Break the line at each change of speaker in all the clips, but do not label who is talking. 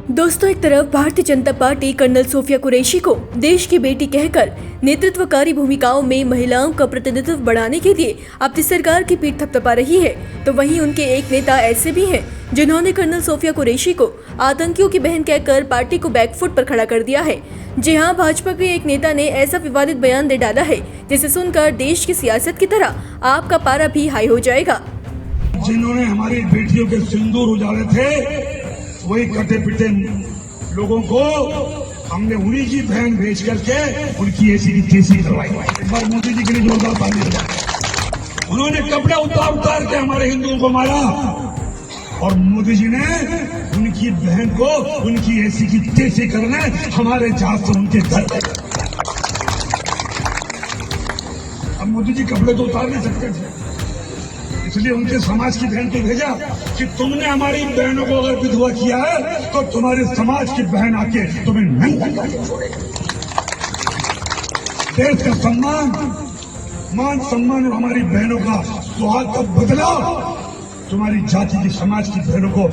दोस्तों, एक तरफ Bharatiya Janata party colonel Sophia Qureshi को देश की बेटी कहकर नेतृत्वकारी भूमिकाओं में महिलाओं का प्रतिनिधित्व बढ़ाने के लिए अपनी सरकार की पीठ थपथपा रही है, तो वहीं उनके एक नेता ऐसे भी हैं जिन्होंने कर्नल सोफिया कुरैशी को आतंकियों की बहन कहकर पार्टी को बैकफुट पर खड़ा कर दिया है। जी हां, भाजपा के एक नेता ने ऐसा विवादित बयान दे डाला है जिसे सुनकर देश की सियासत की तरह आपका पारा भी हाई हो जाएगा।
जिन्होंने हमारी बेटियों के सिंदूर उजाड़े थे, वही कटे पिटे लोगों को हमने उन्हीं की बहन भेज करके उनकी ऐसी की तैसी करवाई। एक बार मोदी जी के लिए जोरदार ताली बजाएं। उन्होंने कपड़े उतार के हमारे हिंदुओं को मारा और मोदी जी ने उनकी बहन को उनकी ऐसी की तैसी करने हमारे जहाज से उनके घर। अब मोदी जी कपड़े तो उतार नहीं सकते थे, इसलिए उनके समाज की बहन को भेजा कि तुमने हमारी बहनों को अगर विधवा किया है तो तुम्हारे समाज की बहन आके तुम्हें नंगा करके छोड़ेगी। देश का सम्मान, मान सम्मान और हमारी बहनों का सुहाग का बदला तुम्हारी जाति की समाज की बहनों को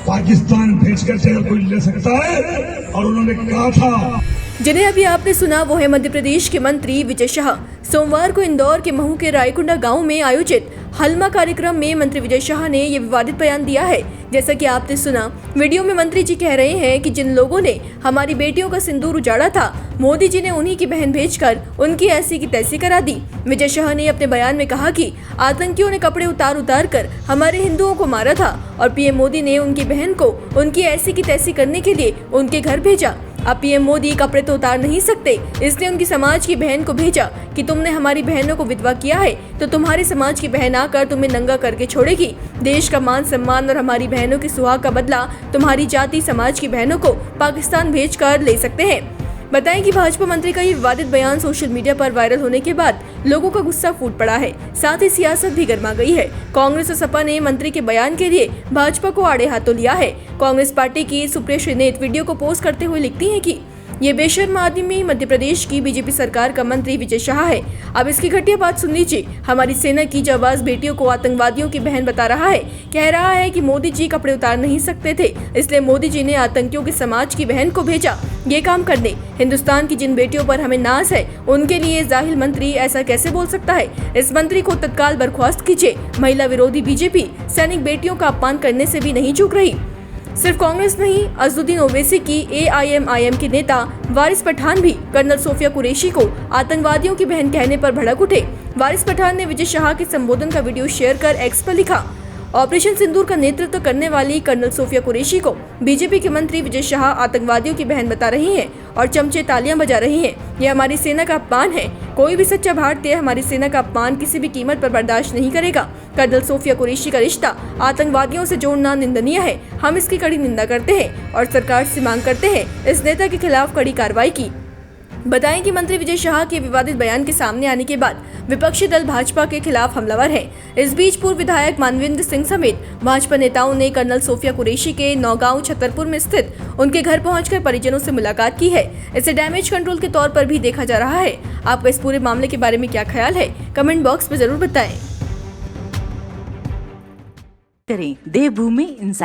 पाकिस्तान भेजकर अगर कोई ले सकता है। और उन्होंने कहा था,
जिन्हें अभी आपने सुना वो है मध्य प्रदेश के मंत्री विजय शाह। सोमवार को इंदौर के महू के रायकुंडा गांव में आयोजित हलमा कार्यक्रम में मंत्री विजय शाह ने ये विवादित बयान दिया है। जैसा कि आपने सुना, वीडियो में मंत्री जी कह रहे हैं कि जिन लोगों ने हमारी बेटियों का सिंदूर उजाड़ा था, मोदी जी ने उन्हीं की बहन भेजकर उनकी ऐसी की तैसी करा दी। विजय शाह ने अपने बयान में कहा कि आतंकियों ने कपड़े उतार कर हमारे हिंदुओं को मारा था और पीएम मोदी ने उनकी बहन को उनकी ऐसी की तैसी करने के लिए उनके घर भेजा। अब पीएम मोदी कपड़े तो उतार नहीं सकते, इसलिए उनकी समाज की बहन को भेजा कि तुमने हमारी बहनों को विधवा किया है तो तुम्हारी समाज की बहन आकर तुम्हें नंगा करके छोड़ेगी। देश का मान सम्मान और हमारी बहनों की सुहाग का बदला तुम्हारी जाति समाज की बहनों को पाकिस्तान भेजकर ले सकते हैं। बताएं कि भाजपा मंत्री का ये विवादित बयान सोशल मीडिया पर वायरल होने के बाद लोगों का गुस्सा फूट पड़ा है, साथ ही सियासत भी गर्मा गई है। कांग्रेस और सपा ने मंत्री के बयान के लिए भाजपा को आड़े हाथों लिया है। कांग्रेस पार्टी की सुप्रिया श्रीनेत वीडियो को पोस्ट करते हुए लिखती हैं कि ये बेशर्म आदमी मध्य प्रदेश की बीजेपी सरकार का मंत्री विजय शाह है। अब इसकी घटिया बात सुन लीजिए। हमारी सेना की जाबाज बेटियों को आतंकवादियों की बहन बता रहा है, कह रहा है कि मोदी जी कपड़े उतार नहीं सकते थे, इसलिए मोदी जी ने आतंकियों के समाज की बहन को भेजा ये काम करने। हिंदुस्तान की जिन बेटियों पर हमें नाज है, उनके लिए जाहिल मंत्री ऐसा कैसे बोल सकता है? इस मंत्री को तत्काल बर्खास्त कीजिए। महिला विरोधी बीजेपी सैनिक बेटियों का अपमान करने से भी नहीं चूक रही। सिर्फ कांग्रेस नहीं, अजदुद्दीन ओवैसी की AIMIM के नेता वारिस पठान भी कर्नल सोफिया कुरैशी को आतंकवादियों की बहन कहने पर भड़क उठे। वारिस पठान ने विजय शाह के संबोधन का वीडियो शेयर कर एक्स पर लिखा, ऑपरेशन सिंदूर का नेतृत्व करने वाली कर्नल सोफिया कुरैशी को बीजेपी के मंत्री विजय शाह आतंकवादियों की बहन बता रही हैं और चमचे तालियां बजा रही हैं। यह हमारी सेना का अपमान है। कोई भी सच्चा भारतीय हमारी सेना का अपमान किसी भी कीमत पर बर्दाश्त नहीं करेगा। कर्नल सोफिया कुरैशी का रिश्ता आतंकवादियों से जोड़ना निंदनीय है। हम इसकी कड़ी निंदा करते हैं और सरकार से मांग करते हैं इस नेता के खिलाफ कड़ी कार्रवाई की। बताएं कि मंत्री विजय शाह के विवादित बयान के सामने आने के बाद विपक्षी दल भाजपा के खिलाफ हमलावर है। इस बीच पूर्व विधायक मानवेंद्र सिंह समेत भाजपा नेताओं ने कर्नल सोफिया कुरैशी के नौगांव छतरपुर में स्थित उनके घर पहुंचकर परिजनों से मुलाकात की है। इसे डैमेज कंट्रोल के तौर पर भी देखा जा रहा है। आपका इस पूरे मामले के बारे में क्या ख्याल है? कमेंट बॉक्स में जरूर बताएं।
देवभूमि इनसाइड